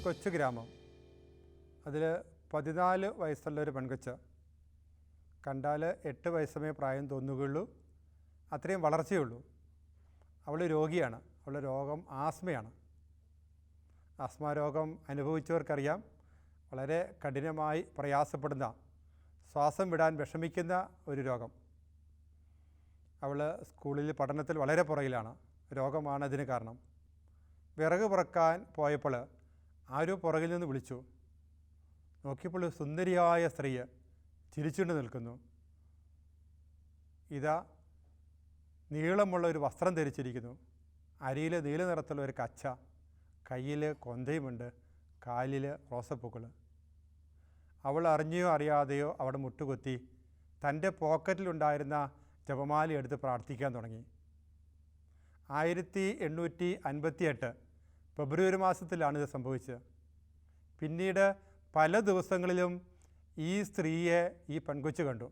കൊച്ചു ഗ്രാമം. അതിൽ 14 വയസ്സുള്ളൊരു പെൺകൊച്ച്. കണ്ടാൽ 8 വയസ്സമേ പ്രായം തോന്നുകയുള്ളൂ, അത്രയും വളർച്ചയുള്ളൂ. അവൾ രോഗിയാണ്. അവളുടെ രോഗം ആസ്മയാണ്. ആസ്മ രോഗം അനുഭവിച്ചവർക്കറിയാം, വളരെ കഠിനമായി പ്രയാസപ്പെടുന്ന, ശ്വാസം വിടാൻ വിഷമിക്കുന്ന ഒരു രോഗം. അവൾ സ്കൂളിൽ പഠനത്തിൽ വളരെ പുറകിലാണ്. രോഗമാണ് അതിന് കാരണം. വിറക് പുറക്കാൻ പോയപ്പോൾ ആരോ പുറകിൽ നിന്ന് വിളിച്ചു. നോക്കിയപ്പോൾ സുന്ദരിയായ സ്ത്രീ ചിരിച്ചുകൊണ്ട് നിൽക്കുന്നു. ഇതാ നീളമുള്ള ഒരു വസ്ത്രം ധരിച്ചിരിക്കുന്നു, അരിയിൽ നീല നിറത്തുള്ള ഒരു കച്ച, കയ്യിൽ കൊന്തയുമുണ്ട്, കാലിൽ റോസപ്പൂക്കൾ. അവൾ അറിഞ്ഞോ അറിയാതെയോ അവിടെ മുട്ടുകുത്തി തൻ്റെ പോക്കറ്റിലുണ്ടായിരുന്ന ജപമാല എടുത്ത് പ്രാർത്ഥിക്കാൻ തുടങ്ങി. 1858 ഫെബ്രുവരി മാസത്തിലാണ് ഇത് സംഭവിച്ചത്. പിന്നീട് പല ദിവസങ്ങളിലും ഈ സ്ത്രീയെ ഈ പെൺകൊച്ച് കണ്ടു.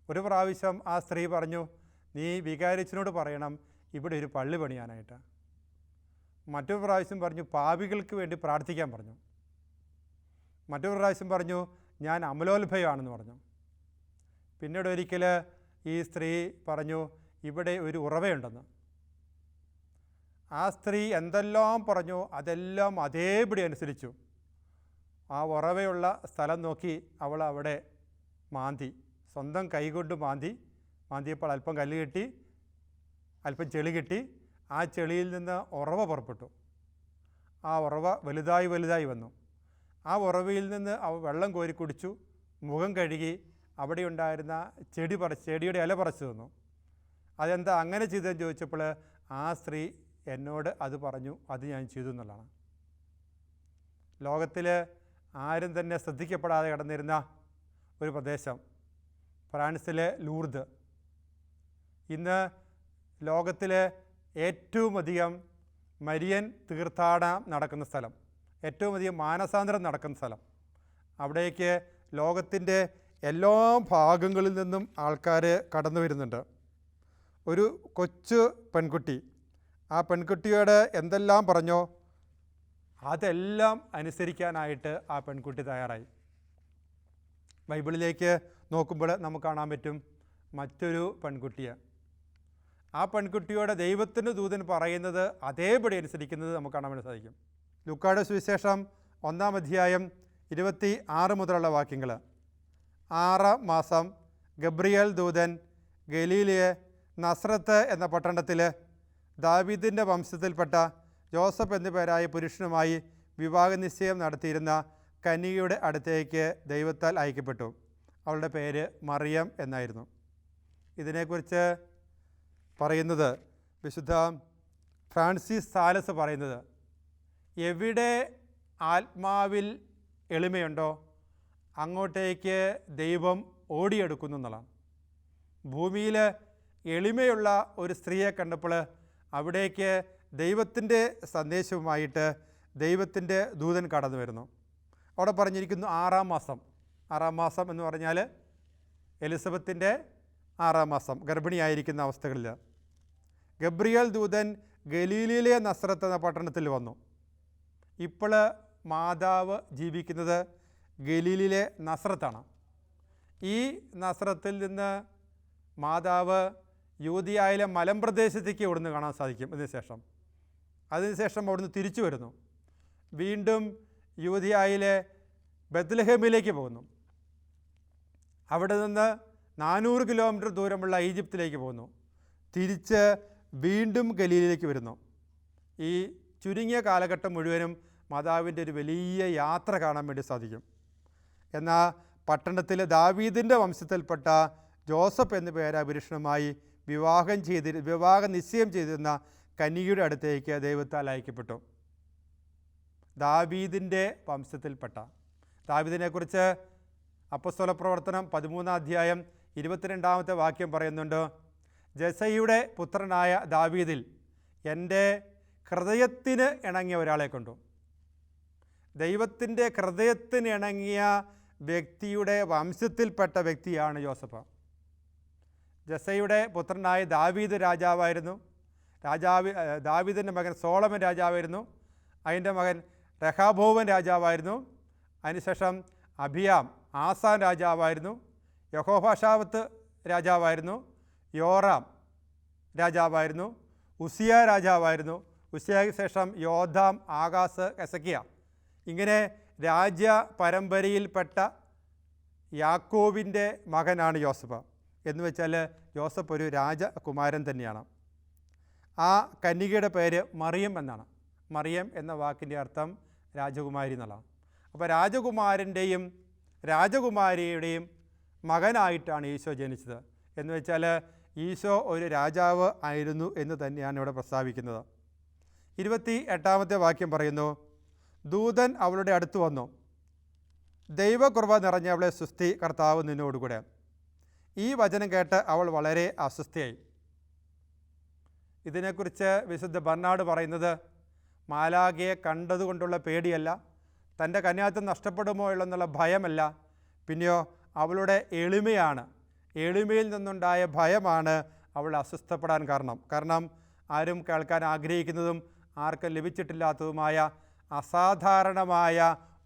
ഒരു പ്രാവശ്യം ആ സ്ത്രീ പറഞ്ഞു, നീ വികാരിച്ചനോട് പറയണം ഇവിടെ ഒരു പള്ളി പണിയാനായിട്ട്. മറ്റൊരു പ്രാവശ്യം പറഞ്ഞു, പാപികൾക്ക് വേണ്ടി പ്രാർത്ഥിക്കാൻ പറഞ്ഞു. മറ്റൊരു പ്രാവശ്യം പറഞ്ഞു, ഞാൻ അമലോത്ഭയമാണെന്ന് പറഞ്ഞു. പിന്നീട് ഒരിക്കൽ ഈ സ്ത്രീ പറഞ്ഞു, ഇവിടെ ഒരു ഉറവയുണ്ടെന്ന്. ആ സ്ത്രീ എന്തെല്ലാം പറഞ്ഞു അതെല്ലാം അതേപടി അനുസരിച്ചു. ആ ഉറവയുള്ള സ്ഥലം നോക്കി അവൾ അവിടെ മാന്തി, സ്വന്തം കൈകൊണ്ട് മാന്തിയപ്പോൾ അല്പം കല്ല് കെട്ടി, അല്പം ചെളി കെട്ടി. ആ ചെളിയിൽ നിന്ന് ഉറവ പുറപ്പെട്ടു. ആ ഉറവ വലുതായി വന്നു. ആ ഉറവയിൽ നിന്ന് അവ വെള്ളം കോരി കുടിച്ചു, മുഖം കഴുകി, അവിടെ ഉണ്ടായിരുന്ന ചെടിയുടെ ഇല പറിച്ചു തന്നു. അതെന്താ അങ്ങനെ ചെയ്തതെന്ന് ചോദിച്ചപ്പോൾ ആ സ്ത്രീ എന്നോട് അത് പറഞ്ഞു, അത് ഞാൻ ചെയ്തു എന്നുള്ളതാണ്. ലോകത്തിൽ ആരും തന്നെ ശ്രദ്ധിക്കപ്പെടാതെ കിടന്നിരുന്ന ഒരു പ്രദേശം, ഫ്രാൻസിലെ ലൂർദ്. ഇന്ന് ലോകത്തിലെ ഏറ്റവും അധികം മരിയൻ തീർത്ഥാടനം നടക്കുന്ന സ്ഥലം, ഏറ്റവും അധികം മാനസാന്തരം നടക്കുന്ന സ്ഥലം. അവിടേക്ക് ലോകത്തിൻ്റെ എല്ലാ ഭാഗങ്ങളിൽ നിന്നും ആൾക്കാർ കടന്നു വരുന്നുണ്ട്. ഒരു കൊച്ചു പെൺകുട്ടി ആ പെൺകുട്ടിയോട് എന്തെല്ലാം പറഞ്ഞോ അതെല്ലാം അനുസരിക്കാനായിട്ട് ആ പെൺകുട്ടി തയ്യാറായി. ബൈബിളിലേക്ക് നോക്കുമ്പോൾ നമുക്ക് കാണാൻ പറ്റും മറ്റൊരു പെൺകുട്ടിയെ. ആ പെൺകുട്ടിയോട് ദൈവത്തിൻ്റെ ദൂതൻ പറയുന്നത് അതേപടി അനുസരിക്കുന്നത് നമുക്ക് കാണാൻ വേണ്ടി സാധിക്കും. ലൂക്കായുടെ സുവിശേഷം 1-ാം അധ്യായം 26 മുതലുള്ള വാക്യങ്ങൾ. 6-ാം മാസം ഗബ്രിയേൽ ദൂതൻ ഗലീലയെ നസ്രത്ത് എന്ന പട്ടണത്തിൽ ദാവീദിൻ്റെ വംശത്തിൽപ്പെട്ട ജോസഫ് എന്നു പേരായ പുരുഷനുമായി വിവാഹ നിശ്ചയം നടത്തിയിരുന്ന കന്യകയുടെ അടുത്തേക്ക് ദൈവത്താൽ അയക്കപ്പെട്ടു. അവളുടെ പേര് മറിയം എന്നായിരുന്നു. ഇതിനെക്കുറിച്ച് പറയുന്നത് വിശുദ്ധ ഫ്രാൻസിസ് സാലസ് പറയുന്നത്, എവിടെ ആത്മാവിൽ എളിമയുണ്ടോ അങ്ങോട്ടേക്ക് ദൈവം ഓടിയെടുക്കുന്നു എന്നുള്ളതാണ്. ഭൂമിയിൽ എളിമയുള്ള ഒരു സ്ത്രീയെ കണ്ടപ്പോൾ അവിടേക്ക് ദൈവത്തിൻ്റെ സന്ദേശവുമായിട്ട് ദൈവത്തിൻ്റെ ദൂതൻ കടന്നു വരുന്നു. അവിടെ പറഞ്ഞിരിക്കുന്നു 6-ാം മാസം. 6-ാം മാസം എന്ന് പറഞ്ഞാൽ എലിസബത്തിൻ്റെ 6-ാം മാസം, ഗർഭിണിയായിരിക്കുന്ന അവസ്ഥകളിൽ. ഗബ്രിയേൽ ദൂതൻ ഗലീലയിലെ നസ്രത്ത് എന്ന പട്ടണത്തിൽ വന്നു. ഇപ്പോൾ മാതാവ് ജീവിക്കുന്നത് ഗലീലിലെ നസ്രത്താണ്. ഈ നസ്രത്തിൽ നിന്ന് മാതാവ് യൂദിയായിലെ മലമ്പ്രദേശത്തേക്ക് ഇവിടുന്ന് കാണാൻ സാധിക്കും. അതിനുശേഷം അവിടുന്ന് തിരിച്ചു വരുന്നു. വീണ്ടും യൂദിയായിലെ ബത്ലഹേമിലേക്ക് പോകുന്നു. അവിടെ നിന്ന് 400 കിലോമീറ്റർ ദൂരമുള്ള ഈജിപ്തിലേക്ക് പോകുന്നു. തിരിച്ച് വീണ്ടും ഗലീലയിലേക്ക് വരുന്നു. ഈ ചുരുങ്ങിയ കാലഘട്ടം മുഴുവനും മാതാവിൻ്റെ ഒരു വലിയ യാത്ര കാണാൻ വേണ്ടി സാധിക്കും. എന്നാൽ പട്ടണത്തിൽ ദാവീദിൻ്റെ വംശത്തിൽപ്പെട്ട ജോസഫ് എന്നു പേരായ പുരുഷനുമായി വിവാഹ നിശ്ചയം ചെയ്തിരുന്ന കന്യകയുടെ അടുത്തേക്ക് ദൈവത്താൽ അയക്കപ്പെട്ടു. ദാവീദിൻ്റെ വംശത്തിൽപ്പെട്ട. ദാവീദിനെക്കുറിച്ച് അപ്പോസ്തല പ്രവർത്തനം 13-ാം അധ്യായം 22-ാമത്തെ വാക്യം പറയുന്നുണ്ട്, ജെസയുടെ പുത്രനായ ദാവീദിൽ എൻ്റെ ഹൃദയത്തിന് ഇണങ്ങിയ ഒരാളെ കൊണ്ടു. ദൈവത്തിൻ്റെ ഹൃദയത്തിന് ഇണങ്ങിയ വ്യക്തിയുടെ വംശത്തിൽപ്പെട്ട വ്യക്തിയാണ് ജോസഫ്. ജെസയുടെ പുത്രനായ ദാവീദ് രാജാവായിരുന്നു. ദാവീദിൻ്റെ മകൻ സോളമൻ രാജാവായിരുന്നു. അതിൻ്റെ മകൻ രഹാബോവൻ രാജാവായിരുന്നു. അതിനുശേഷം അബിയാം ആസാൻ രാജാവായിരുന്നു. യഹോവാഷാവത്ത് രാജാവായിരുന്നു. യോറാം രാജാവായിരുന്നു. ഉസിയ രാജാവായിരുന്നു. ഉസിയയ്ക്ക് ശേഷം യോധാം, ആകാസ്, ഹെസക്കിയ. ഇങ്ങനെ രാജ്യ പരമ്പരയിൽപ്പെട്ട യാക്കോബിൻ്റെ മകനാണ് യോസഫ്. എന്ന് വെച്ചാൽ യോസഫ് ഒരു രാജകുമാരൻ തന്നെയാണ്. ആ കന്യകയുടെ പേര് മറിയം എന്നാണ്. മറിയം എന്ന വാക്കിൻ്റെ അർത്ഥം രാജകുമാരി എന്നുള്ളതാണ്. അപ്പോൾ രാജകുമാരൻ്റെയും രാജകുമാരിയുടെയും മകനായിട്ടാണ് ഈശോ ജനിച്ചത്. എന്ന് വെച്ചാൽ ഈശോ ഒരു രാജാവ് ആയിരുന്നു എന്ന് തന്നെയാണ് ഇവിടെ പ്രസ്താവിക്കുന്നത്. 28-ാമത്തെ വാക്യം പറയുന്നു, ദൂതൻ അവളുടെ അടുത്ത് വന്നു, ദൈവകൃപ നിറഞ്ഞവളെ സുസ്തി, കർത്താവ് നിന്നോടുകൂടെ. ഈ വചനം കേട്ട് അവൾ വളരെ അസ്വസ്ഥയായി. ഇതിനെക്കുറിച്ച് വിശുദ്ധ ബർണാഡ് പറയുന്നത് മാലാഖയെ കണ്ടതുകൊണ്ടുള്ള പേടിയല്ല, തൻ്റെ കന്യാത്വം നഷ്ടപ്പെടുമോ എന്നുള്ള ഭയമല്ല, പിന്നെയോ അവളുടെ എളിമയാണ്. എളിമയിൽ നിന്നുണ്ടായ ഭയമാണ് അവൾ അസ്വസ്ഥപ്പെടാൻ കാരണം ആരും കേൾക്കാൻ ആഗ്രഹിക്കുന്നതും ആർക്കും ലഭിച്ചിട്ടില്ലാത്തതുമായ അസാധാരണമായ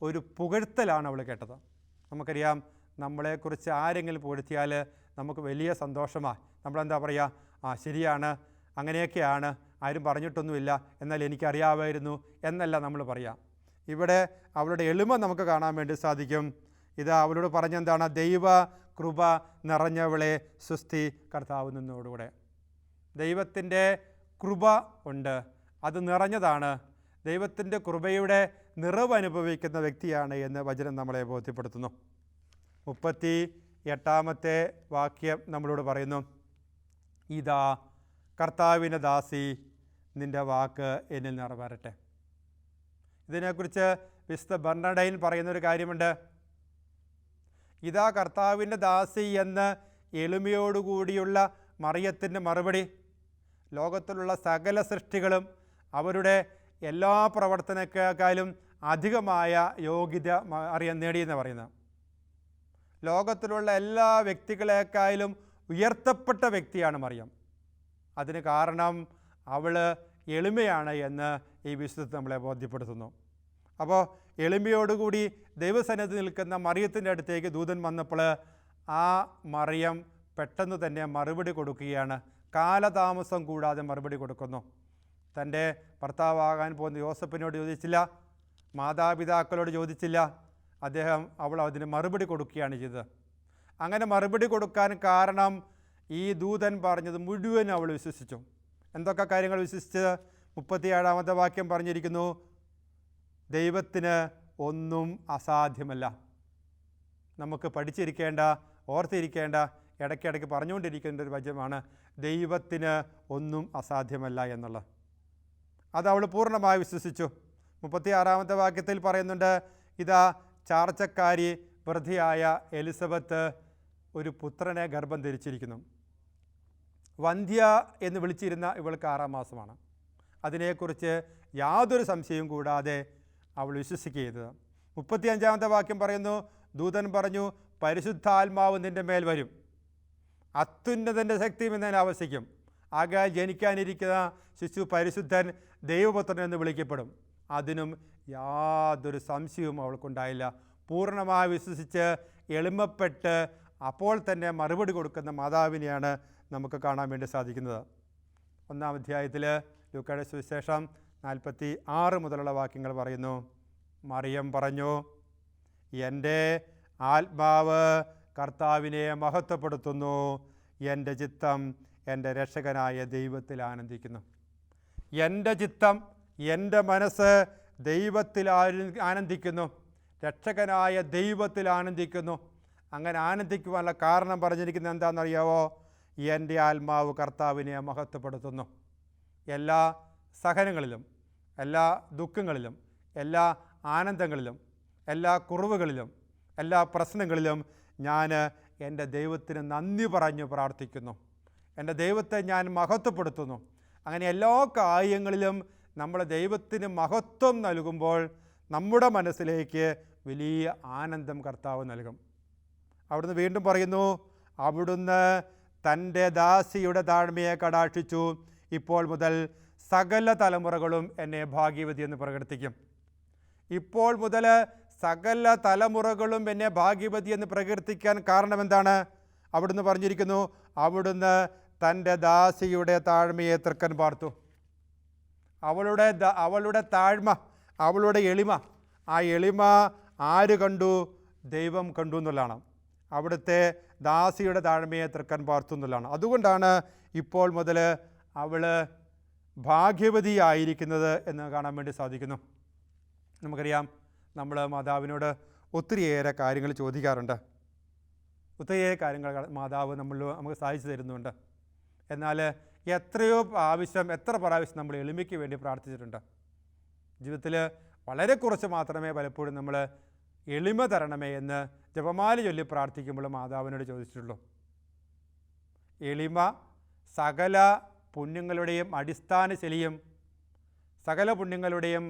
ഒരു പുകഴ്ത്തലാണ് അവൾ കേട്ടത്. നമുക്കറിയാം, നമ്മളെക്കുറിച്ച് ആരെങ്കിലും പുകഴ്ത്തിയാൽ നമുക്ക് വലിയ സന്തോഷമാണ്. നമ്മളെന്താ പറയുക, ശരിയാണ്, അങ്ങനെയൊക്കെയാണ്, ആരും പറഞ്ഞിട്ടൊന്നുമില്ല, എന്നാൽ എനിക്കറിയാമായിരുന്നു എന്നല്ല നമ്മൾ പറയാം. ഇവിടെ അവളുടെ എളിമ നമുക്ക് കാണാൻ വേണ്ടി സാധിക്കും. ഇത് അവളോട് പറഞ്ഞെന്താണ്, ദൈവ കൃപ നിറഞ്ഞവളെ സുസ്തി, കർത്താവ് നിന്നോടുകൂടെ. ദൈവത്തിൻ്റെ കൃപ ഉണ്ട്, അത് നിറഞ്ഞതാണ്. ദൈവത്തിൻ്റെ കൃപയുടെ നിറവ് അനുഭവിക്കുന്ന വ്യക്തിയാണ് എന്ന് വചനം നമ്മളെ ബോധ്യപ്പെടുത്തുന്നു. 38-ാമത്തെ വാക്യം നമ്മളോട് പറയുന്നു, ഇതാ കർത്താവിൻ്റെ ദാസി, നിൻ്റെ വാക്ക് എന്നിൽ നിറവേറട്ടെ. ഇതിനെക്കുറിച്ച് വിശുദ്ധ ബർണഡൈൻ പറയുന്നൊരു കാര്യമുണ്ട്. ഇതാ കർത്താവിൻ്റെ ദാസി എന്ന് എളിമയോടുകൂടിയുള്ള മറിയത്തിൻ്റെ മറുപടി ലോകത്തിലുള്ള സകല സൃഷ്ടികളും അവരുടെ എല്ലാ പ്രവർത്തനക്കാലും അധികമായ യോഗ്യത അറിയാൻ നേടിയെന്ന് പറയുന്നത്. ലോകത്തിലുള്ള എല്ലാ വ്യക്തികളെക്കാളും ഉയർത്തപ്പെട്ട വ്യക്തിയാണ് മറിയം. അതിന് കാരണം അവൾ എളിമയാണ് എന്ന് ഈ വിശുദ്ധ നമ്മളെ ബോധ്യപ്പെടുത്തുന്നു. അപ്പോൾ എളിമയോടുകൂടി ദൈവസന്നിധി നിൽക്കുന്ന മറിയത്തിൻ്റെ അടുത്തേക്ക് ദൂതൻ വന്നപ്പോൾ ആ മറിയം പെട്ടെന്ന് തന്നെ മറുപടി കൊടുക്കുകയാണ്. കാലതാമസം കൂടാതെ മറുപടി കൊടുക്കുന്നു. തൻ്റെ ഭർത്താവാകാൻ പോകുന്ന യോസഫിനോട് ചോദിച്ചില്ല, മാതാപിതാക്കളോട് ചോദിച്ചില്ല, അവൾ അതിന് മറുപടി കൊടുക്കുകയാണ് ചെയ്തത്. അങ്ങനെ മറുപടി കൊടുക്കാൻ കാരണം ഈ ദൂതൻ പറഞ്ഞത് മുഴുവൻ അവൾ വിശ്വസിച്ചു. എന്തൊക്കെ കാര്യങ്ങൾ വിശ്വസിച്ചത്? 37-ാമത്തെ വാക്യം പറഞ്ഞിരിക്കുന്നു, ദൈവത്തിന് ഒന്നും അസാധ്യമല്ല. നമുക്ക് പഠിച്ചിരിക്കേണ്ട, ഓർത്തിരിക്കേണ്ട, ഇടയ്ക്കിടയ്ക്ക് പറഞ്ഞുകൊണ്ടിരിക്കേണ്ട ഒരു വചനമാണ് ദൈവത്തിന് ഒന്നും അസാധ്യമല്ല എന്നുള്ളത്. അത് അവൾ പൂർണ്ണമായി വിശ്വസിച്ചു. 36-ാമത്തെ വാക്യത്തിൽ പറയുന്നുണ്ട്, ഇതാ ചാർച്ചക്കാരി വൃദ്ധയായ എലിസബത്ത് ഒരു പുത്രനെ ഗർഭം ധരിച്ചിരിക്കുന്നു. വന്ധ്യ എന്ന് വിളിച്ചിരുന്ന ഇവൾക്ക് 6-ാം മാസമാണ്. അതിനെക്കുറിച്ച് യാതൊരു സംശയവും കൂടാതെ അവൾ വിശ്വസിക്കുകയത്. 35-ാമത്തെ വാക്യം പറയുന്നു, ദൂതൻ പറഞ്ഞു, പരിശുദ്ധാത്മാവ് നിൻ്റെ മേൽ വരും, അത്യുന്നതൻ്റെ ശക്തിയും എന്നതിനെ ആവശ്യിക്കും. ആകയാൽ ജനിക്കാനിരിക്കുന്ന ശിശു പരിശുദ്ധൻ, ദൈവപുത്രൻ എന്ന് വിളിക്കപ്പെടും. അതിനും യാതൊരു സംശയവും അവൾക്കുണ്ടായില്ല. പൂർണ്ണമായി വിശ്വസിച്ച് എളിമപ്പെട്ട് അപ്പോൾ തന്നെ മറുപടി കൊടുക്കുന്ന മാതാവിനെയാണ് നമുക്ക് കാണാൻ വേണ്ടി സാധിക്കുന്നത്. 1-ാം അധ്യായത്തിൽ ലൂക്കായുടെ സുവിശേഷം 46 മുതലുള്ള വാക്യങ്ങൾ പറയുന്നു, മറിയം പറഞ്ഞു, എൻ്റെ ആത്മാവ് കർത്താവിനെ മഹത്വപ്പെടുത്തുന്നു, എൻ്റെ ചിത്തം എൻ്റെ രക്ഷകനായ ദൈവത്തിൽ ആനന്ദിക്കുന്നു. എൻ്റെ ചിത്തം, എൻ്റെ മനസ്സ് ദൈവത്തിൽ ആനന്ദിക്കുന്നു, രക്ഷകനായ ദൈവത്തിൽ ആനന്ദിക്കുന്നു. അങ്ങനെ ആനന്ദിക്കുവാനുള്ള കാരണം പറഞ്ഞിരിക്കുന്നത് എന്താണെന്നറിയാവോ? എൻ്റെ ആത്മാവ് കർത്താവിനെ മഹത്വപ്പെടുത്തുന്നു. എല്ലാ സഹനങ്ങളിലും, എല്ലാ ദുഃഖങ്ങളിലും, എല്ലാ ആനന്ദങ്ങളിലും, എല്ലാ കുറവുകളിലും, എല്ലാ പ്രശ്നങ്ങളിലും ഞാൻ എൻ്റെ ദൈവത്തിന് നന്ദി പറഞ്ഞു പ്രാർത്ഥിക്കുന്നു. എൻ്റെ ദൈവത്തെ ഞാൻ മഹത്വപ്പെടുത്തുന്നു. അങ്ങനെ എല്ലാ കാര്യങ്ങളിലും നമ്മൾ ദൈവത്തിന് മഹത്വം നൽകുമ്പോൾ നമ്മുടെ മനസ്സിലേക്ക് വലിയ ആനന്ദം കർത്താവ് നൽകും. അവിടുന്ന് വീണ്ടും പറയുന്നു, അവിടുന്ന് തൻ്റെ ദാസിയുടെ താഴ്മയെ കടാക്ഷിച്ചു, ഇപ്പോൾ മുതൽ സകല തലമുറകളും എന്നെ ഭാഗ്യവതി എന്ന് പ്രകടിപ്പിക്കും. ഇപ്പോൾ മുതൽ സകല തലമുറകളും എന്നെ ഭാഗ്യവതി എന്ന് പ്രകീർത്തിക്കാൻ കാരണം എന്താണ്? അവിടുന്ന് പറഞ്ഞിരിക്കുന്നു, അവിടുന്ന് തൻ്റെ ദാസിയുടെ താഴ്മയെ തൃക്കൻ പാർത്തു. അവളുടെ താഴ്മ, അവളുടെ എളിമ, ആ എളിമ ആര് കണ്ടു? ദൈവം കണ്ടു എന്നുള്ളതാണ്. അവിടുത്തെ ദാസിയുടെ താഴ്മയെ തൃക്കൻ പാർത്തു എന്നുള്ളതാണ്. അതുകൊണ്ടാണ് ഇപ്പോൾ മുതൽ അവൾ ഭാഗ്യവതിയായിരിക്കുന്നത് എന്ന് കാണാൻ വേണ്ടി സാധിക്കുന്നു. നമുക്കറിയാം, നമ്മൾ മാതാവിനോട് ഒത്തിരിയേറെ കാര്യങ്ങൾ ചോദിക്കാറുണ്ട്. ഒത്തിരിയേറെ കാര്യങ്ങൾ മാതാവ് നമുക്ക് സാധിച്ചു തരുന്നുണ്ട്. എന്നാൽ എത്ര പ്രാവശ്യം നമ്മൾ എളിമയ്ക്ക് വേണ്ടി പ്രാർത്ഥിച്ചിട്ടുണ്ട്. ജീവിതത്തിൽ വളരെ കുറച്ച് മാത്രമേ പലപ്പോഴും നമ്മൾ എളിമ തരണമേ എന്ന് ജപമാല ചൊല്ലി പ്രാർത്ഥിക്കുമ്പോൾ മാതാവിനോട് ചോദിച്ചിട്ടുള്ളൂ. എളിമ സകല പുണ്യങ്ങളുടെയും അടിസ്ഥാന ശലിയും സകല പുണ്യങ്ങളുടെയും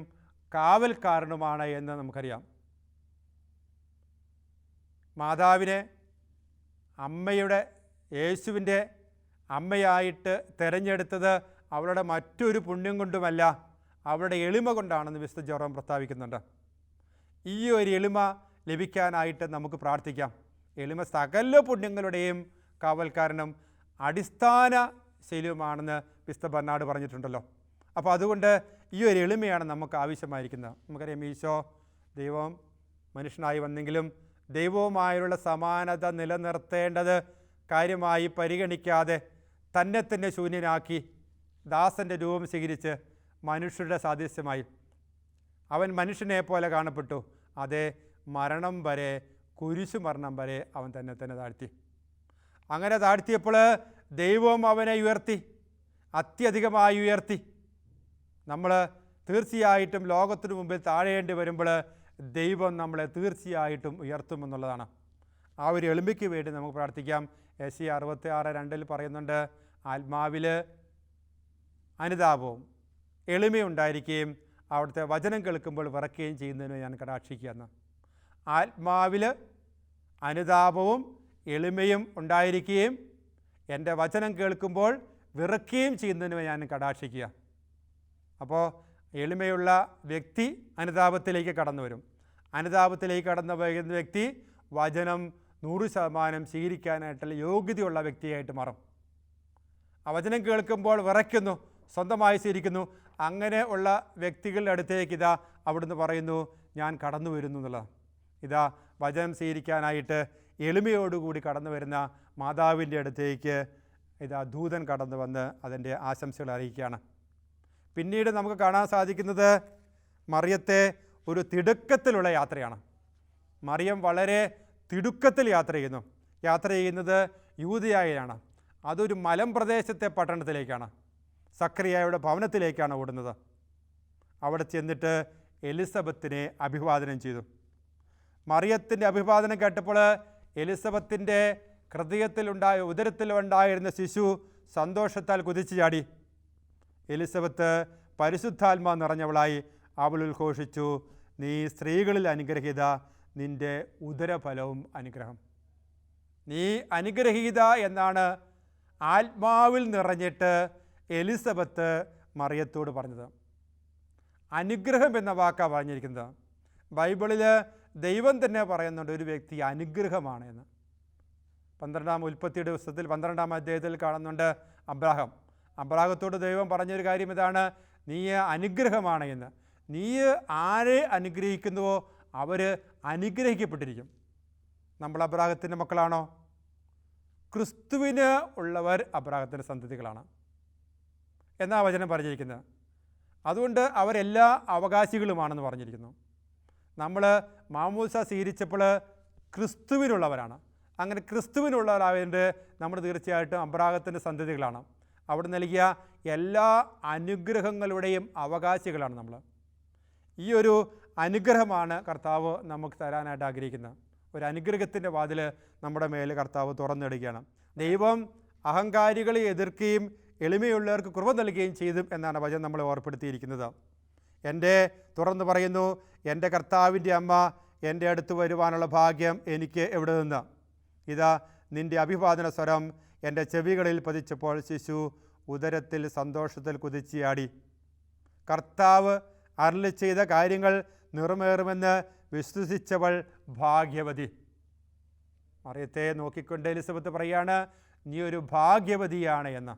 കാവൽക്കാരനുമാണ് എന്ന് നമുക്കറിയാം. മാതാവിനെ യേശുവിൻ്റെ അമ്മയായിട്ട് തിരഞ്ഞെടുത്തത് അവളുടെ മറ്റൊരു പുണ്യം കൊണ്ടുമല്ല, അവളുടെ എളിമ കൊണ്ടാണെന്ന് വിശുദ്ധ ജെറോം പ്രസ്താവിക്കുന്നുണ്ട്. ഈ ഒരു എളിമ ലഭിക്കാനായിട്ട് നമുക്ക് പ്രാർത്ഥിക്കാം. എളിമ സകല പുണ്യങ്ങളുടെയും കാവൽക്കാരനും അടിസ്ഥാന ശൈലിയുമാണെന്ന് വിശുദ്ധ ബർനാർഡ് പറഞ്ഞിട്ടുണ്ടല്ലോ. അപ്പോൾ അതുകൊണ്ട് ഈ ഒരു എളിമയാണ് നമുക്ക് ആവശ്യമായിരിക്കുന്നത്. നമുക്കറിയാം, ഈശോ ദൈവം മനുഷ്യനായി വന്നെങ്കിലും ദൈവവുമായുള്ള സമാനത നിലനിർത്തേണ്ടത് കാര്യമായി പരിഗണിക്കാതെ തന്നെ ശൂന്യനാക്കി ദാസൻ്റെ രൂപം സ്വീകരിച്ച് മനുഷ്യരുടെ സാദൃശ്യമായി അവൻ മനുഷ്യനെ പോലെ കാണപ്പെട്ടു. അതേ മരണം വരെ, കുരിശുമരണം വരെ അവൻ തന്നെ താഴ്ത്തി. അങ്ങനെ താഴ്ത്തിയപ്പോൾ ദൈവം അവനെ ഉയർത്തി, അത്യധികമായി ഉയർത്തി. നമ്മൾ തീർച്ചയായിട്ടും ലോകത്തിനു മുമ്പിൽ താഴേണ്ടി വരുമ്പോൾ ദൈവം നമ്മളെ തീർച്ചയായിട്ടും ഉയർത്തുമെന്നുള്ളതാണ്. ആ ഒരു എളിമയ്ക്ക് വേണ്ടി നമുക്ക് പ്രാർത്ഥിക്കാം. യെശയ്യാ 66:2 പറയുന്നുണ്ട്, ആത്മാവിൽ അനുതാപവും എളിമയുണ്ടായിരിക്കുകയും അവിടുത്തെ വചനം കേൾക്കുമ്പോൾ വിറയ്ക്കുകയും ചെയ്യുന്നതിന് ഞാൻ കടാക്ഷിക്കുകയെന്ന്. ആത്മാവിൽ അനുതാപവും എളിമയും ഉണ്ടായിരിക്കുകയും എൻ്റെ വചനം കേൾക്കുമ്പോൾ വിറയ്ക്കുകയും ചെയ്യുന്നതിന് ഞാൻ കടാക്ഷിക്കുക. അപ്പോൾ എളിമയുള്ള വ്യക്തി അനുതാപത്തിലേക്ക് കടന്നു വരും. അനുതാപത്തിലേക്ക് കടന്നു വരുന്ന വ്യക്തി വചനം 100% സ്വീകരിക്കാനായിട്ടുള്ള യോഗ്യതയുള്ള വ്യക്തിയായിട്ട് മാറും. ആ വചനം കേൾക്കുമ്പോൾ വിറയ്ക്കുന്നു, സ്വന്തമായി സ്വീകരിക്കുന്നു. അങ്ങനെ ഉള്ള വ്യക്തികളുടെ അടുത്തേക്ക് ഇതാ അവിടുന്ന് പറയുന്നു, ഞാൻ കടന്നു വരുന്നു എന്നുള്ളത്. ഇതാ വചനം സ്വീകരിക്കാനായിട്ട് എളിമയോടുകൂടി കടന്നു വരുന്ന മാതാവിൻ്റെ അടുത്തേക്ക് ഇതാ ദൂതൻ കടന്നു വന്ന് അതിൻ്റെ ആശംസകൾ അറിയിക്കുകയാണ്. പിന്നീട് നമുക്ക് കാണാൻ സാധിക്കുന്നത് മറിയത്തെ ഒരു തിടുക്കത്തിലുള്ള യാത്രയാണ്. മറിയം വളരെ തിടുക്കത്തിൽ യാത്ര ചെയ്യുന്നത് യൂദയായിലാണ്. അതൊരു മലമ്പ്രദേശത്തെ പട്ടണത്തിലേക്കാണ്, സക്കറിയായുടെ ഭവനത്തിലേക്കാണ് ഓടുന്നത്. അവിടെ ചെന്നിട്ട് എലിസബത്തിനെ അഭിവാദനം ചെയ്തു. മറിയത്തിൻ്റെ അഭിവാദനം കേട്ടപ്പോൾ എലിസബത്തിൻ്റെ ഉദരത്തിലുണ്ടായിരുന്ന ശിശു സന്തോഷത്താൽ കുതിച്ചു ചാടി. എലിസബത്ത് പരിശുദ്ധാത്മാ നിറഞ്ഞവളായി. അവൾ ഉദ്ഘോഷിച്ചു, നീ സ്ത്രീകളിൽ അനുഗ്രഹീത, നിൻ്റെ ഉദരഫലവും അനുഗ്രഹം. നീ അനുഗ്രഹീത എന്നാണ് ആത്മാവിൽ നിറഞ്ഞിട്ട് എലിസബത്ത് മറിയത്തോട് പറഞ്ഞത്. അനുഗ്രഹം എന്ന വാക്കാണ് പറഞ്ഞിരിക്കുന്നത്. ബൈബിളിൽ ദൈവം തന്നെ പറയുന്നുണ്ട് ഒരു വ്യക്തി അനുഗ്രഹമാണ് എന്ന്. 12 ഉൽപ്പത്തിയുടെ പുസ്തകത്തിൽ 12 അധ്യായത്തിൽ കാണുന്നുണ്ട് അബ്രാഹത്തോട് ദൈവം പറഞ്ഞൊരു കാര്യം ഇതാണ്, നീ അനുഗ്രഹമാണ് എന്ന്. നീ ആരെ അനുഗ്രഹിക്കുന്നുവോ അവർ അനുഗ്രഹിക്കപ്പെട്ടിരിക്കും. നമ്മൾ അബ്രാഹത്തിൻ്റെ മക്കളാണോ? ക്രിസ്തുവിന് ഉള്ളവർ അബ്രാഹത്തിൻ്റെ സന്തതികളാണ് എന്നാ വചനം പറഞ്ഞിരിക്കുന്നത്. അതുകൊണ്ട് അവരെല്ലാ അവകാശികളുമാണെന്ന് പറഞ്ഞിരിക്കുന്നു. നമ്മൾ മാമോദിസ സ്വീകരിച്ചപ്പോൾ ക്രിസ്തുവിനുള്ളവരാണ്. അങ്ങനെ ക്രിസ്തുവിനുള്ളവരായതുകൊണ്ട് നമ്മൾ തീർച്ചയായിട്ടും അബ്രാഹത്തിൻ്റെ സന്തതികളാണ്. അവിടെ നൽകിയ എല്ലാ അനുഗ്രഹങ്ങളുടെയും അവകാശികളാണ് നമ്മൾ. ഈ ഒരു അനുഗ്രഹമാണ് കർത്താവ് നമുക്ക് തരാനായിട്ട് ആഗ്രഹിക്കുന്നത്. ഒരു അനുഗ്രഹത്തിൻ്റെ വാതിൽ നമ്മുടെ മേൽ കർത്താവ് തുറന്നിടുകയാണ്. ദൈവം അഹങ്കാരികളെ എതിർക്കുകയും എളിമയുള്ളവർക്ക് കൃപ നൽകുകയും ചെയ്തു എന്നാണ് വചനം നമ്മളെ ഓർപ്പെടുത്തിയിരിക്കുന്നത്. തുറന്നു പറയുന്നു, എൻ്റെ കർത്താവിൻ്റെ അമ്മ എൻ്റെ അടുത്ത് വരുവാനുള്ള ഭാഗ്യം എനിക്ക് എവിടെ നിന്ന്? ഇതാ നിൻ്റെ അഭിവാദന സ്വരം എൻ്റെ ചെവികളിൽ പതിച്ചപ്പോൾ ശിശു ഉദരത്തിൽ സന്തോഷത്തിൽ കുതിച്ചിയാടി. കർത്താവ് അരുളി ചെയ്ത കാര്യങ്ങൾ നിറമേറുമെന്ന് വിശ്വസിച്ചവൾ ഭാഗ്യവതി. മറിയത്തെ നോക്കിക്കൊണ്ട് എലിസബത്ത് പറയാണ്, നീ ഒരു ഭാഗ്യവതിയാണ് എന്ന്.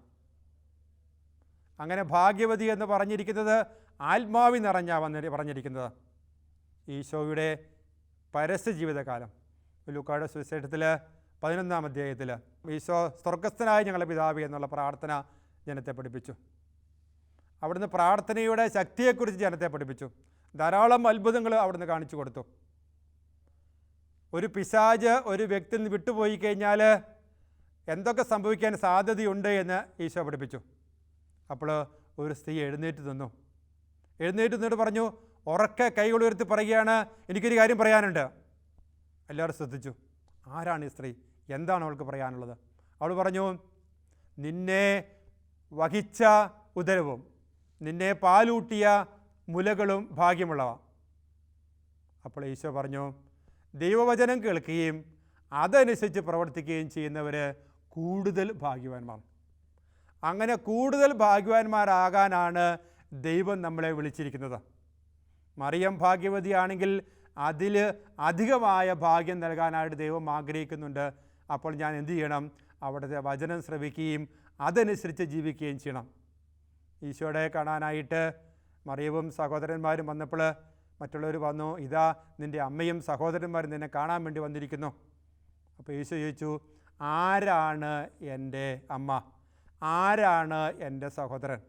അങ്ങനെ ഭാഗ്യവതി എന്ന് പറഞ്ഞിരിക്കുന്നത് ആത്മാവി നിറഞ്ഞ പറഞ്ഞിരിക്കുന്നത്. ഈശോയുടെ പരസ്യ ജീവിതകാലം ലൂക്കായുടെ സുവിശേഷത്തിൽ 11-ാം അധ്യായത്തിൽ ഈശോ സ്വർഗസ്ഥനായ ഞങ്ങളുടെ പിതാവേ എന്നുള്ള പ്രാർത്ഥന ജനത്തെ പഠിപ്പിച്ചു. അവിടുന്ന് പ്രാർത്ഥനയുടെ ശക്തിയെക്കുറിച്ച് ജനത്തെ പഠിപ്പിച്ചു. ധാരാളം അത്ഭുതങ്ങൾ അവിടുന്ന് കാണിച്ചു കൊടുത്തു. ഒരു പിശാച് ഒരു വ്യക്തിയിൽ നിന്ന് വിട്ടുപോയി കഴിഞ്ഞാൽ എന്തൊക്കെ സംഭവിക്കാൻ സാധ്യതയുണ്ട് എന്ന് ഈശോ പഠിപ്പിച്ചു. അപ്പോൾ ഒരു സ്ത്രീ എഴുന്നേറ്റ് നിന്നിട്ട് പറഞ്ഞു, ഉറക്കെ കൈകൾ ഉയർത്തി പറയുകയാണ്, എനിക്കൊരു കാര്യം പറയാനുണ്ട്. എല്ലാവരും ശ്രദ്ധിച്ചു. ആരാണ് ഈ സ്ത്രീ? എന്താണ് അവൾക്ക് പറയാനുള്ളത്? അവൾ പറഞ്ഞു, നിന്നെ വഹിച്ച ഉദരവും നിന്നെ പാലൂട്ടിയ മുലകളും ഭാഗ്യമുള്ളവ. അപ്പോൾ ഈശോ പറഞ്ഞു, ദൈവവചനം കേൾക്കുകയും അതനുസരിച്ച് പ്രവർത്തിക്കുകയും ചെയ്യുന്നവർ കൂടുതൽ ഭാഗ്യവാന്മാർ. അങ്ങനെ കൂടുതൽ ഭാഗ്യവാന്മാരാകാനാണ് ദൈവം നമ്മളെ വിളിച്ചിരിക്കുന്നത്. മറിയം ഭാഗ്യവതിയാണെങ്കിൽ അതിൽ അധികമായ ഭാഗ്യം നൽകാനായിട്ട് ദൈവം ആഗ്രഹിക്കുന്നുണ്ട്. അപ്പോൾ ഞാൻ എന്തു ചെയ്യണം? അവിടുത്തെ വചനം ശ്രവിക്കുകയും അതനുസരിച്ച് ജീവിക്കുകയും ചെയ്യണം. ഈശോയെ കാണാനായിട്ട് മറിയവും സഹോദരന്മാരും വന്നപ്പോൾ മറ്റുള്ളവർ വന്നു, ഇതാ നിൻ്റെ അമ്മയും സഹോദരന്മാരും നിന്നെ കാണാൻ വേണ്ടി വന്നിരിക്കുന്നു. അപ്പോൾ ഈശോ ചോദിച്ചു, ആരാണ് എൻ്റെ അമ്മ? ആരാണ് എൻ്റെ സഹോദരൻ?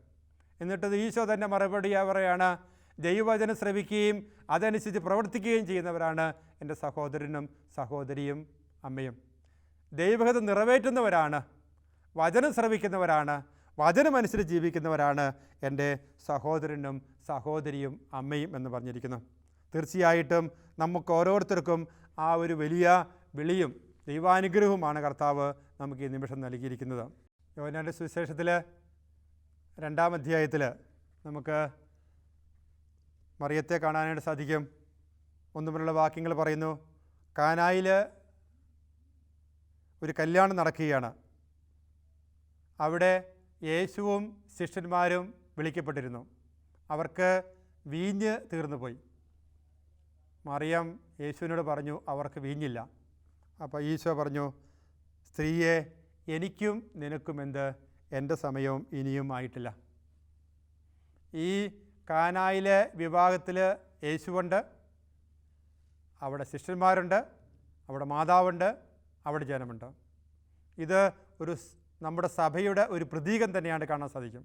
എന്നിട്ട് ഈശോ തന്നെ മറുപടി പറയാണ്, ദൈവവചനം ശ്രവിക്കുകയും അതനുസരിച്ച് പ്രവർത്തിക്കുകയും ചെയ്യുന്നവരാണ് എൻ്റെ സഹോദരനും സഹോദരിയും അമ്മയും. ദൈവഹിതം നിറവേറ്റുന്നവരാണ്, വചനം ശ്രവിക്കുന്നവരാണ്, വചനമനുസരിച്ച് ജീവിക്കുന്നവരാണ് എൻ്റെ സഹോദരനും സഹോദരിയും അമ്മയും എന്ന് പറഞ്ഞിരിക്കുന്നു. തീർച്ചയായിട്ടും നമുക്ക് ഓരോരുത്തർക്കും ആ ഒരു വലിയ വിളിയും ദൈവാനുഗ്രഹവുമാണ് കർത്താവ് നമുക്ക് ഈ നിമിഷം നൽകിയിരിക്കുന്നത്. യോഹന്നാന്റെ സുവിശേഷത്തിൽ 2-ാം അധ്യായത്തിൽ നമുക്ക് മറിയത്തെ കാണാനായിട്ട് സാധിക്കും. ഒന്നുമുള്ള വാക്യങ്ങൾ പറയുന്നു, കാനായിൽ ഒരു കല്യാണം നടക്കുകയാണ്. അവിടെ യേശുവും ശിഷ്യന്മാരും വിളിക്കപ്പെട്ടിരുന്നു. അവർക്ക് വീഞ്ഞ് തീർന്നു പോയി. മറിയം യേശുവിനോട് പറഞ്ഞു, അവർക്ക് വീഞ്ഞില്ല. അപ്പോൾ ഈശോ പറഞ്ഞു, സ്ത്രീയെ, എനിക്കും നിനക്കും എന്ത്? എൻ്റെ സമയവും ഇനിയും ആയിട്ടില്ല. ഈ കാനായിലെ വിവാഹത്തിൽ യേശുവുണ്ട്, അവിടെ ശിഷ്യന്മാരുണ്ട്, അവിടെ മാതാവുണ്ട്, അവിടെ ജനമുണ്ട്. ഇത് നമ്മുടെ സഭയുടെ ഒരു പ്രതീകം തന്നെയാണ് കാണാൻ സാധിക്കും.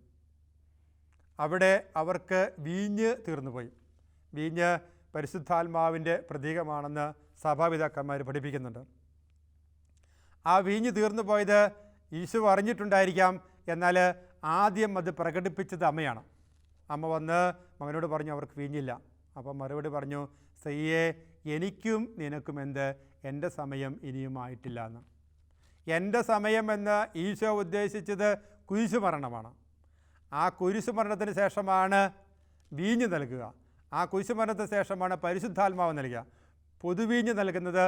അവിടെ അവർക്ക് വീഞ്ഞ് തീർന്നുപോയി. വീഞ്ഞ് പരിശുദ്ധാത്മാവിൻ്റെ പ്രതീകമാണെന്ന് സഭാപിതാക്കന്മാർ പഠിപ്പിക്കുന്നുണ്ട്. ആ വീഞ്ഞ് തീർന്നു പോയത് ഈശോ അറിഞ്ഞിട്ടുണ്ടായിരിക്കാം. എന്നാൽ ആദ്യം അത് പ്രകടിപ്പിച്ചത് അമ്മയാണ്. അമ്മ വന്ന് മകനോട് പറഞ്ഞു, അവർക്ക് വീഞ്ഞില്ല. അപ്പം മറുപടി പറഞ്ഞു, സ്ത്രീയെ, എനിക്കും നിനക്കും എന്ത്? എൻ്റെ സമയം ഇനിയും ആയിട്ടില്ല എന്ന്. എൻ്റെ സമയം എന്ന് ഈശോ ഉദ്ദേശിച്ചത് കുരിശുമരണമാണ്. ആ കുരിശുമരണത്തിന് ശേഷമാണ് വീഞ്ഞ് നൽകുക. ആ കുരിശുമരണത്തിന് ശേഷമാണ് പരിശുദ്ധാത്മാവ് നൽകുക. പൊതുവീഞ്ഞ് നൽകുന്നത്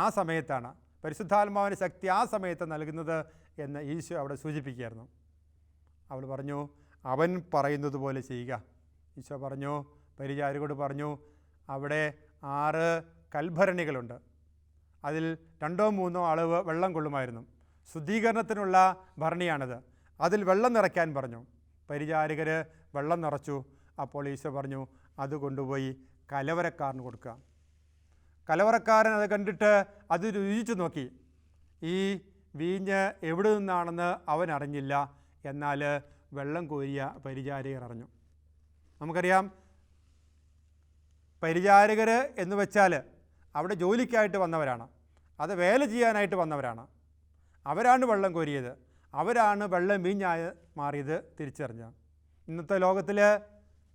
ആ സമയത്താണ്. പരിശുദ്ധാത്മാവിൻ്റെ ശക്തി ആ സമയത്ത് നൽകുന്നത് എന്ന് ഈശോ അവിടെ സൂചിപ്പിക്കുകയായിരുന്നു. അവൾ പറഞ്ഞു, അവൻ പറയുന്നത് പോലെ ചെയ്യുക. ഈശോ പറഞ്ഞു, പരിചാരകരോട് പറഞ്ഞു, അവിടെ 6 കൽഭരണികളുണ്ട്. അതിൽ 2-3 അളവ് വെള്ളം കൊള്ളുമായിരുന്നു. ശുദ്ധീകരണത്തിനുള്ള ഭരണിയാണിത്. അതിൽ വെള്ളം നിറയ്ക്കാൻ പറഞ്ഞു. പരിചാരകർ വെള്ളം നിറച്ചു. അപ്പോൾ ഈശോ പറഞ്ഞു, അത് കൊണ്ടുപോയി കലവറക്കാരന് കൊടുക്കുക. കലവറക്കാരൻ അത് കണ്ടിട്ട് അത് രുചിച്ചു നോക്കി. ഈ വീഞ്ഞ് എവിടെ നിന്നാണെന്ന് അവൻ അറിഞ്ഞില്ല. എന്നാൽ വെള്ളം കോരിയ പരിചാരകർ അറിഞ്ഞു. നമുക്കറിയാം, പരിചാരകർ എന്ന് വെച്ചാൽ അവിടെ ജോലിക്കായിട്ട് വന്നവരാണ്, അത് വേല ചെയ്യാനായിട്ട് വന്നവരാണ്. അവരാണ് വെള്ളം കോരിയത്, അവരാണ് വെള്ളം വീഞ്ഞായി മാറിയത് തിരിച്ചറിഞ്ഞ. ഇന്നത്തെ ലോകത്തിൽ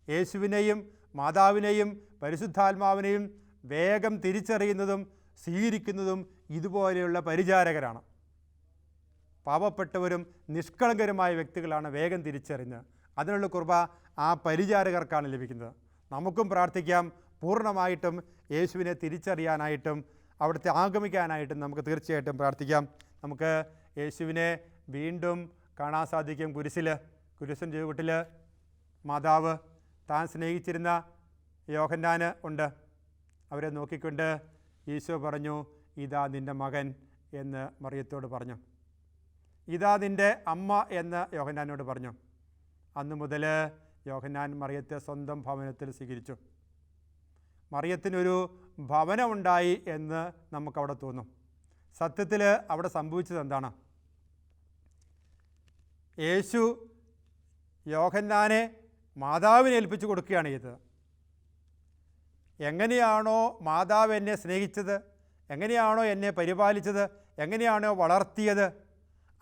യേശുവിനെയും മാതാവിനെയും പരിശുദ്ധാത്മാവിനെയും വേഗം തിരിച്ചറിയുന്നതും സ്വീകരിക്കുന്നതും ഇതുപോലെയുള്ള പരിചാരകരാണ്. പാവപ്പെട്ടവരും നിഷ്കളങ്കരുമായ വ്യക്തികളാണ് വേഗം തിരിച്ചറിഞ്ഞ്. അതിനുള്ള കൃപ ആ പരിചാരകർക്കാണ് ലഭിക്കുന്നത്. നമുക്കും പ്രാർത്ഥിക്കാം, പൂർണ്ണമായിട്ടും യേശുവിനെ തിരിച്ചറിയാനായിട്ടും അവിടുത്തെ ആഗമിക്കാനായിട്ടും നമുക്ക് തീർച്ചയായിട്ടും പ്രാർത്ഥിക്കാം. നമുക്ക് യേശുവിനെ വീണ്ടും കാണാൻ സാധിക്കും. കുരിശിൻ്റെ ചുവട്ടിൽ മാതാവ് താൻ സ്നേഹിച്ചിരുന്ന യോഹന്നാന് ഉണ്ട്. അവരെ നോക്കിക്കൊണ്ട് ഈശോ പറഞ്ഞു, ഇതാ നിൻ്റെ മകൻ എന്ന് മറിയത്തോട് പറഞ്ഞു. ഇതാ നിൻ്റെ അമ്മ എന്ന് യോഹന്നാനോട് പറഞ്ഞു. അന്നു മുതൽ യോഹന്നാൻ മറിയത്തെ സ്വന്തം ഭവനത്തിൽ സ്വീകരിച്ചു. മറിയത്തിനൊരു ഭവനമുണ്ടായി എന്ന് നമുക്കവിടെ തോന്നും. സത്യത്തിൽ അവിടെ സംഭവിച്ചത് എന്താണ്? യേശു യോഹന്നാനെ മാതാവിനെ ഏൽപ്പിച്ചു കൊടുക്കുകയാണ് ചെയ്തത്. എങ്ങനെയാണോ മാതാവ് എന്നെ സ്നേഹിച്ചത്, എങ്ങനെയാണോ എന്നെ പരിപാലിച്ചത്, എങ്ങനെയാണോ വളർത്തിയത്,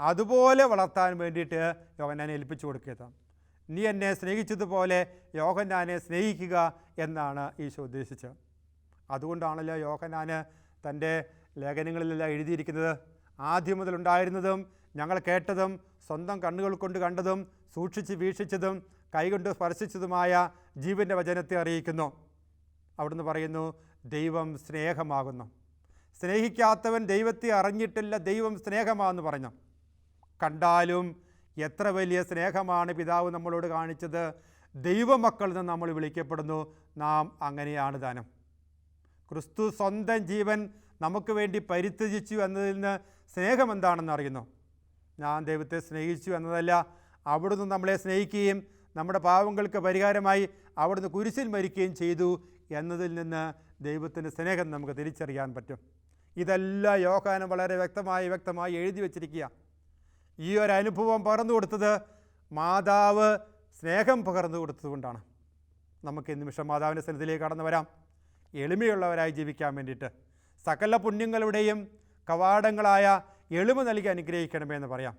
അതുപോലെ വളർത്താൻ വേണ്ടിയിട്ട് യോഹന്നാനെ ഏൽപ്പിച്ചു കൊടുക്കുകയാണ്. നീ എന്നെ സ്നേഹിച്ചതുപോലെ യോഹന്നാനെ സ്നേഹിക്കുക എന്നാണ് ഈശോ ഉദ്ദേശിച്ചത്. അതുകൊണ്ടാണല്ലോ യോഹന്നാന് തൻ്റെ ലേഖനങ്ങളിലെല്ലാം എഴുതിയിരിക്കുന്നത്, ആദ്യം മുതലുണ്ടായിരുന്നതും ഞങ്ങൾ കേട്ടതും സ്വന്തം കണ്ണുകൾ കൊണ്ട് കണ്ടതും സൂക്ഷിച്ച് വീക്ഷിച്ചതും കൈകൊണ്ട് സ്പർശിച്ചതുമായ ജീവൻ്റെ വചനത്തെ അറിയിക്കുന്നു. അവിടുന്ന് പറയുന്നു, ദൈവം സ്നേഹമാകുന്നു, സ്നേഹിക്കാത്തവൻ ദൈവത്തെ അറിഞ്ഞിട്ടില്ല, ദൈവം സ്നേഹമാണെന്ന് പറഞ്ഞു. കണ്ടാലും എത്ര വലിയ സ്നേഹമാണ് പിതാവ് നമ്മളോട് കാണിച്ചത്. ദൈവമക്കൾ എന്ന് നമ്മൾ വിളിക്കപ്പെടുന്നു. നാം അങ്ങനെയാണ് താനും. ക്രിസ്തു സ്വന്തം ജീവൻ നമുക്ക് വേണ്ടി പരിത്യജിച്ചു എന്നതിൽ നിന്ന് സ്നേഹം എന്താണെന്ന് അറിയുന്നു. ഞാൻ ദൈവത്തെ സ്നേഹിച്ചു എന്നതല്ല, അവിടുന്ന് നമ്മളെ സ്നേഹിക്കുകയും നമ്മുടെ പാവങ്ങൾക്ക് പരിഹാരമായി അവിടുന്ന് കുരിശിൽ മരിക്കുകയും ചെയ്തു എന്നതിൽ നിന്ന് ദൈവത്തിൻ്റെ സ്നേഹം നമുക്ക് തിരിച്ചറിയാൻ പറ്റും. ഇതെല്ലാം യോഹന്നാൻ വളരെ വ്യക്തമായി എഴുതി വച്ചിരിക്കുക. ഈ ഒരു അനുഭവം പകർന്നു കൊടുത്തത് മാതാവ് സ്നേഹം പകർന്നു കൊടുത്തതുകൊണ്ടാണ്. നമുക്ക് ഈ നിമിഷം മാതാവിൻ്റെ സന്നിധിയിലേക്ക് കടന്നു വരാം, എളിമയുള്ളവരായി ജീവിക്കാൻ വേണ്ടിയിട്ട്. സകല പുണ്യങ്ങളുടെയും കവാടങ്ങളായ എളിമ നൽകി അനുഗ്രഹിക്കണമെന്ന് പറയാം.